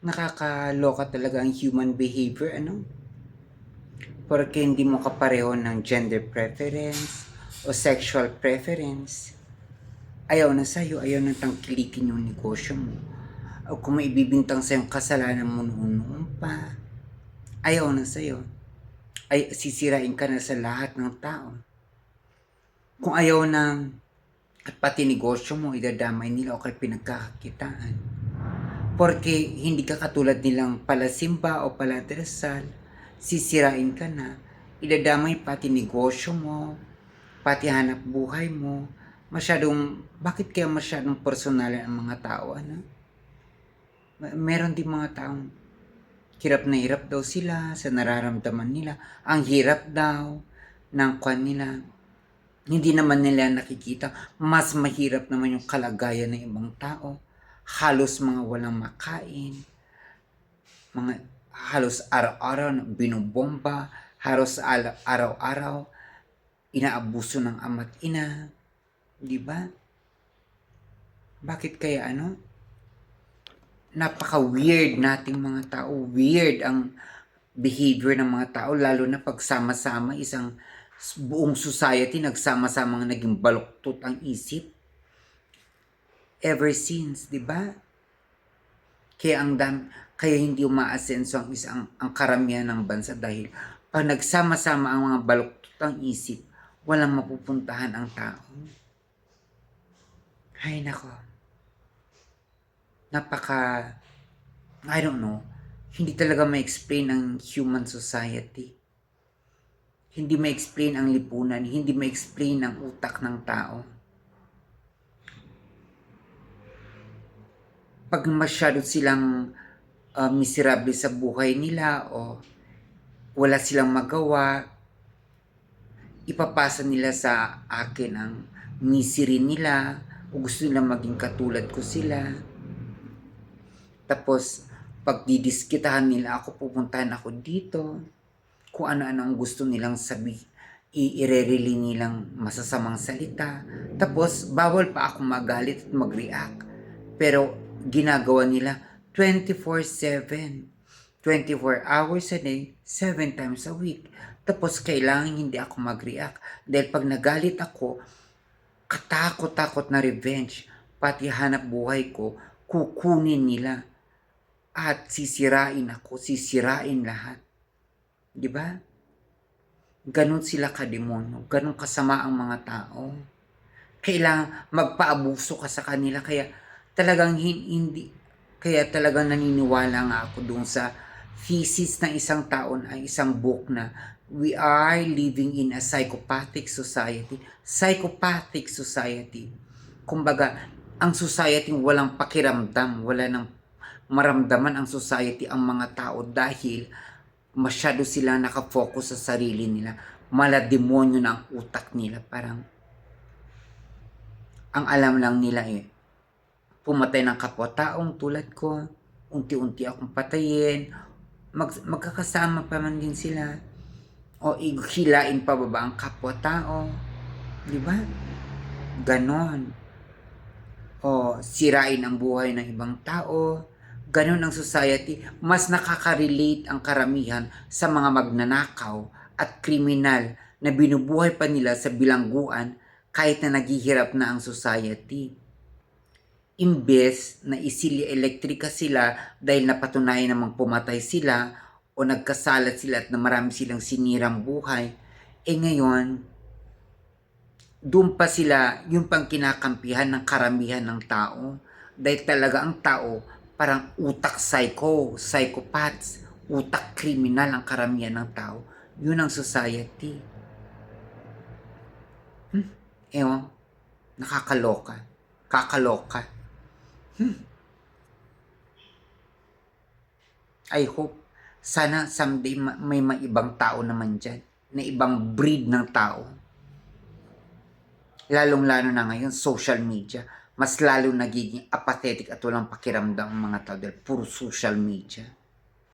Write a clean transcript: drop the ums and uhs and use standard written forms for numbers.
Nakakaloka talaga ang human behavior, ano? Porque hindi mo kapareho ng gender preference o sexual preference. Ayaw na sa'yo, ayaw na tangkilikin yung negosyo mo. O kung may ibibintang sa'yo kasalanan mo noon pa, ayaw na sa'yo. Ay, sisirain ka na sa lahat ng tao. Kung ayaw na at pati negosyo mo, idadamay nila o kaya pinagkakakitaan. Porque hindi ka katulad nilang palasimba o paladarasal, sisirain ka na, idadamay pati negosyo mo, pati hanap buhay mo, bakit kaya masyadong personal ang mga tao, ano? Meron din mga taong hirap na hirap daw sila sa nararamdaman nila. Ang hirap daw ng kwan nila. Hindi naman nila nakikita. Mas mahirap naman yung kalagayan ng ibang tao. Halos mga walang makain. Halos araw-araw na binubomba. Halos araw-araw inaabuso ng ama't ina. Di ba? Bakit kaya napaka-weird nating mga tao. Weird ang behavior ng mga tao, lalo na pagsama-sama, isang buong society, nagsama-sama naging baluktot ang isip. Ever since, di ba? Kaya hindi umaasenso ang karamihan ng bansa dahil pag nagsama-sama ang mga baluktot ang isip, walang mapupuntahan ang tao. Ay nako. I don't know, hindi talaga ma-explain ang human society. Hindi ma-explain ang lipunan, hindi ma-explain ang utak ng tao. Pag masyado silang miserable sa buhay nila o wala silang magawa, ipapasa nila sa akin ang misery nila o gusto nilang maging katulad ko sila. Tapos, pag didiskitahan nila ako, pupuntahan ako dito. Kung ano-ano ang gusto nilang irereli nilang masasamang salita. Tapos, bawal pa ako magalit at mag-react. Pero, ginagawa nila 24/7. 24 hours a day, 7 times a week. Tapos, kailangan hindi ako mag-react. Dahil pag nagalit ako, katakot-takot na revenge. Pati hanap buhay ko, kukunin nila. At sisirain ako, sisirain lahat. Di ba? Ganon sila kademonyo, ganon kasama ang mga tao. Kailangan magpaabuso ka sa kanila, kaya talagang naniniwala nga ako dun sa thesis ng isang tao ay isang book na we are living in a psychopathic society. Psychopathic society. Kumbaga, ang society walang pakiramdam, wala nang maramdaman ang society, ang mga tao dahil masyado sila nakafocus sa sarili nila. Malademonyo na ang utak nila. Parang ang alam lang nila pumatay ng kapwa-taong tulad ko, unti-unti akong patayin, magkakasama pa man din sila, o hilain pa baba ang kapwa-tao, di ba? Ganon. O sirain ang buhay ng ibang tao. Ganon ang society. Mas nakaka-relate ang karamihan sa mga magnanakaw at kriminal na binubuhay pa nila sa bilangguan kahit na naghihirap na ang society. Imbes na isili-elektrika sila dahil napatunayan namang pumatay sila o nagkasalat sila at na marami silang sinirang buhay, ngayon, doon pa sila, yung pang kinakampihan ng karamihan ng tao. Dahil talaga ang tao, parang utak psychopaths, utak kriminal ang karamihan ng tao. Yun ang society. Ewan, nakakaloka. Kakaloka. I hope, sana someday may maibang tao naman dyan, na ibang breed ng tao. Lalong-lalo na ngayon, social media, mas lalo nagiging apathetic at walang pakiramdam ang mga tao dahil puro social media.